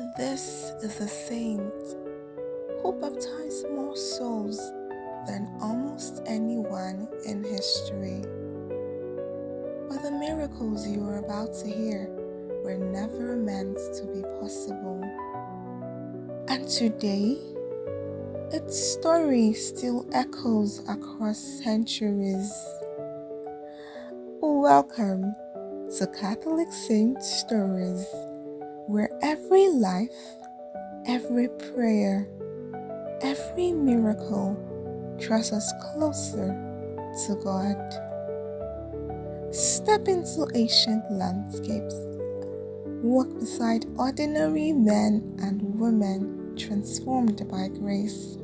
This is a saint who baptized more souls than almost anyone in history. But the miracles you are about to hear were never meant to be possible. And today, its story still echoes across centuries. Welcome to Catholic Saint Stories, where every life, every prayer, every miracle draws us closer to God. Step into ancient landscapes, walk beside ordinary men and women transformed by grace.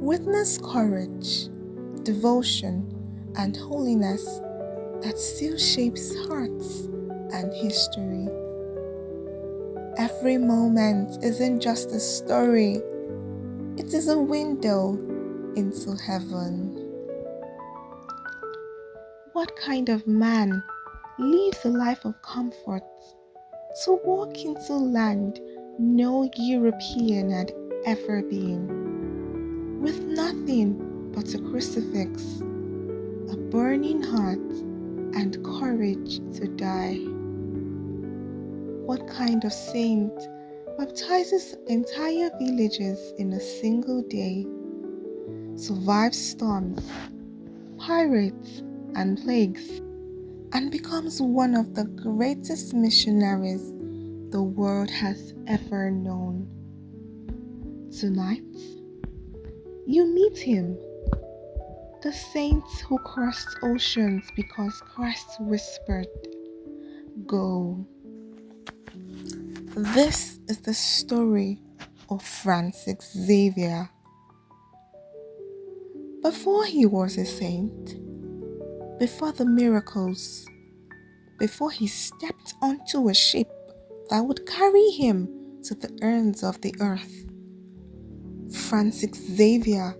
Witness courage, devotion, and holiness that still shapes hearts and history. Every moment isn't just a story, it is a window into heaven. What kind of man lives a life of comfort to walk into land no European had ever been, with nothing but a crucifix, a burning heart, and courage to die? What kind of saint baptizes entire villages in a single day, survives storms, pirates, and plagues, and becomes one of the greatest missionaries the world has ever known? Tonight, you meet him, the saint who crossed oceans because Christ whispered, "Go." This is the story of Francis Xavier. Before he was a saint, before the miracles, before he stepped onto a ship that would carry him to the ends of the earth, Francis Xavier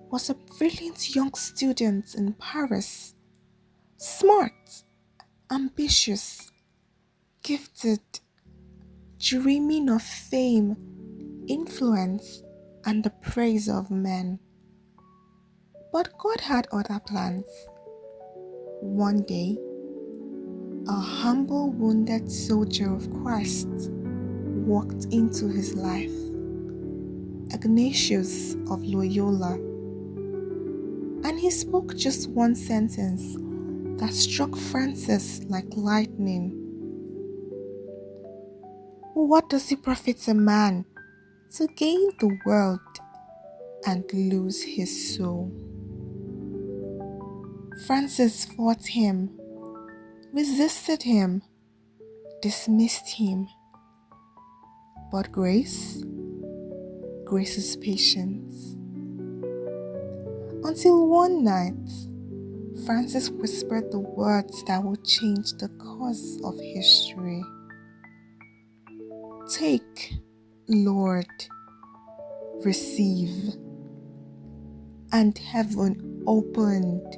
was a brilliant young student in Paris, smart, ambitious, gifted, dreaming of fame, influence, and the praise of men. But God had other plans. One day, a humble, wounded soldier of Christ walked into his life, Ignatius of Loyola, and he spoke just one sentence that struck Francis like lightning. What does it profit a man to gain the world and lose his soul? Francis fought him, resisted him, dismissed him. But grace is patience. Until one night, Francis whispered the words that would change the course of history. Take, Lord, receive. And heaven opened.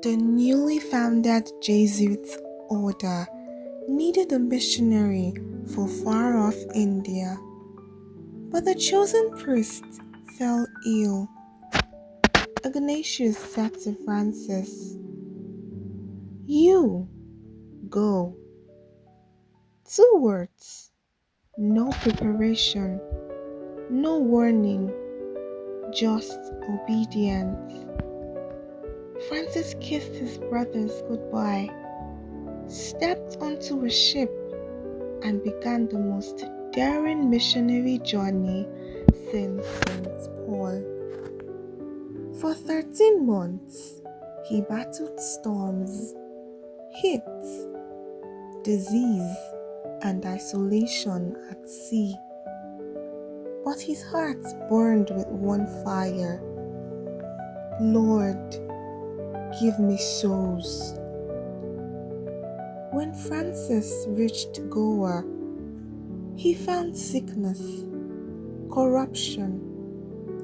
The newly founded Jesuit order needed a missionary for far-off India, but the chosen priest fell ill. Ignatius said to Francis, "You go." 2 words, no preparation, no warning, just obedience. Francis kissed his brothers goodbye, stepped onto a ship, and began the most daring missionary journey since St. Paul. For 13 months, he battled storms, heat, disease, and isolation at sea. But his heart burned with one fire. Lord, give me souls. When Francis reached Goa, he found sickness, corruption,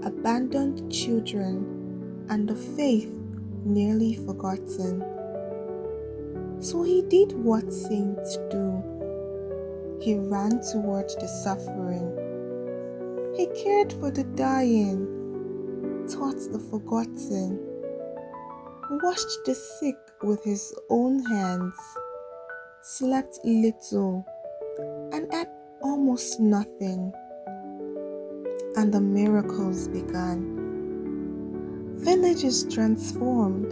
abandoned children, and the faith nearly forgotten. So he did what saints do. He ran towards the suffering. He cared for the dying, taught the forgotten, washed the sick with his own hands, slept little, and ate almost nothing. And the miracles began. Villages transformed.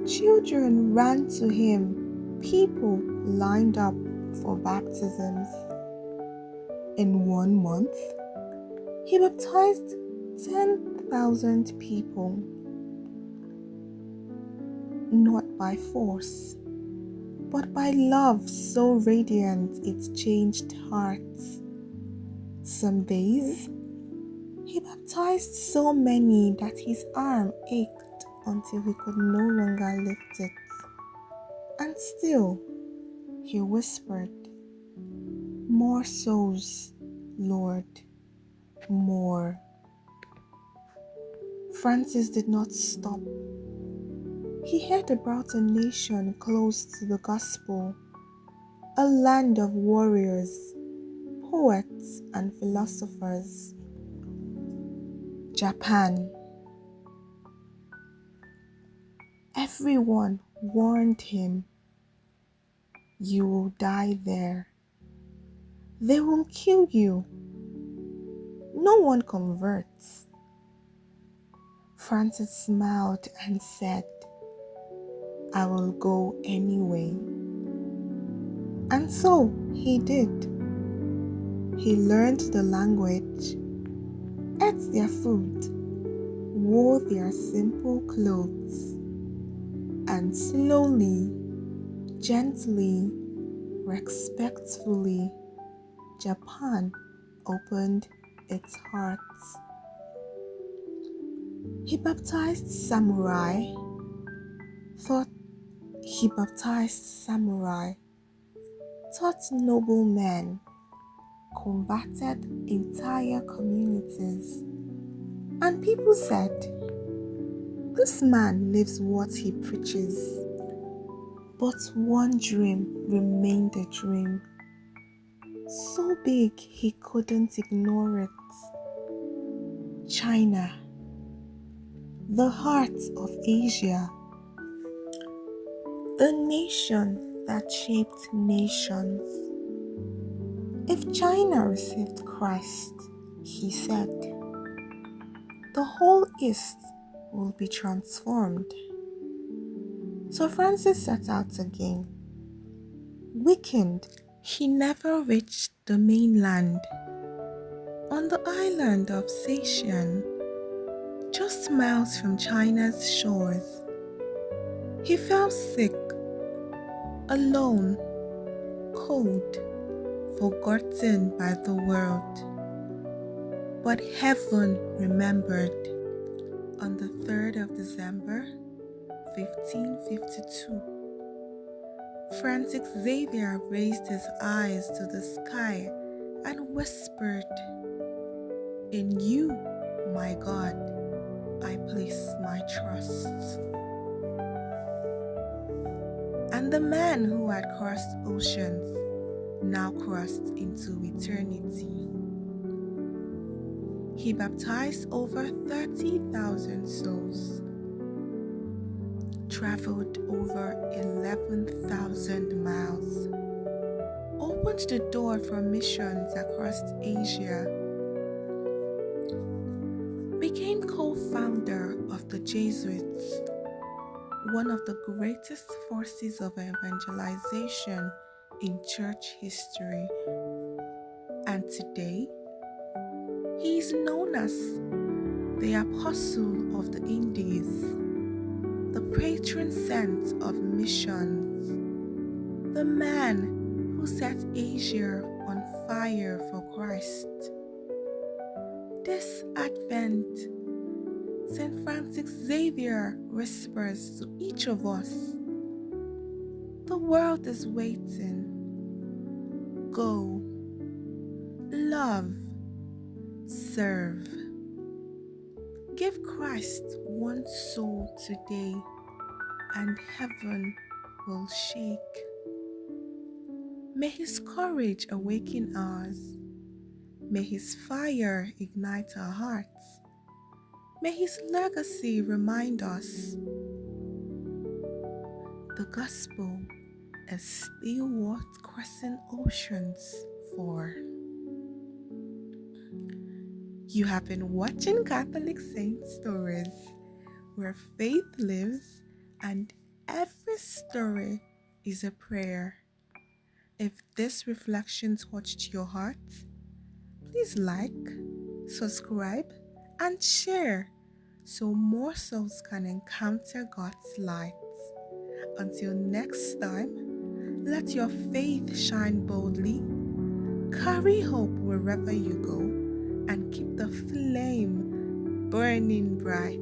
Children ran to him. People lined up for baptisms. In 1 month, he baptized 10,000 people. Not by force, but by love so radiant it changed hearts. Some days, he baptized so many that his arm ached until he could no longer lift it. And still, he whispered, "More souls, Lord, more." Francis did not stop. He heard about a nation close to the gospel, a land of warriors, poets, and philosophers. Japan. Everyone warned him, "You will die there. They will kill you. No one converts." Francis smiled and said, "I will go anyway." And so he did. He learned the language, ate their food, wore their simple clothes, and slowly, gently, respectfully, Japan opened its hearts. He baptized samurai, taught noblemen, converted entire communities. And people said, "This man lives what he preaches." But one dream remained a dream, so big he couldn't ignore it. China, the heart of Asia, the nation that shaped nations. If China received Christ, he said, the whole East will be transformed. So Francis set out again. Weakened, he never reached the mainland. On the island of Seychelles, just miles from China's shores, he fell sick, alone, cold, forgotten by the world. But heaven remembered. On the 3rd of December, 1552, frantic Xavier raised his eyes to the sky and whispered, "In you, my God, I place my trust." And the man who had crossed oceans now crossed into eternity. He baptized over 30,000 souls, traveled over 11,000 miles, opened the door for missions across Asia, became co-founder of the Jesuits, one of the greatest forces of evangelization in church history. And today, he is known as the Apostle of the Indies, the patron saint of missions, the man who set Asia on fire for Christ. This Advent, St. Francis Xavier whispers to each of us, the world is waiting. Go, love, serve. Give Christ one soul today, and heaven will shake. May His courage awaken ours. May His fire ignite our hearts. May His legacy remind us the gospel is still worth crossing oceans for. You have been watching Catholic Saint Stories, where faith lives and every story is a prayer. If this reflection touched your heart, please like, subscribe, and share so more souls can encounter God's light. Until next time, let your faith shine boldly, carry hope wherever you go, and keep the flame burning bright.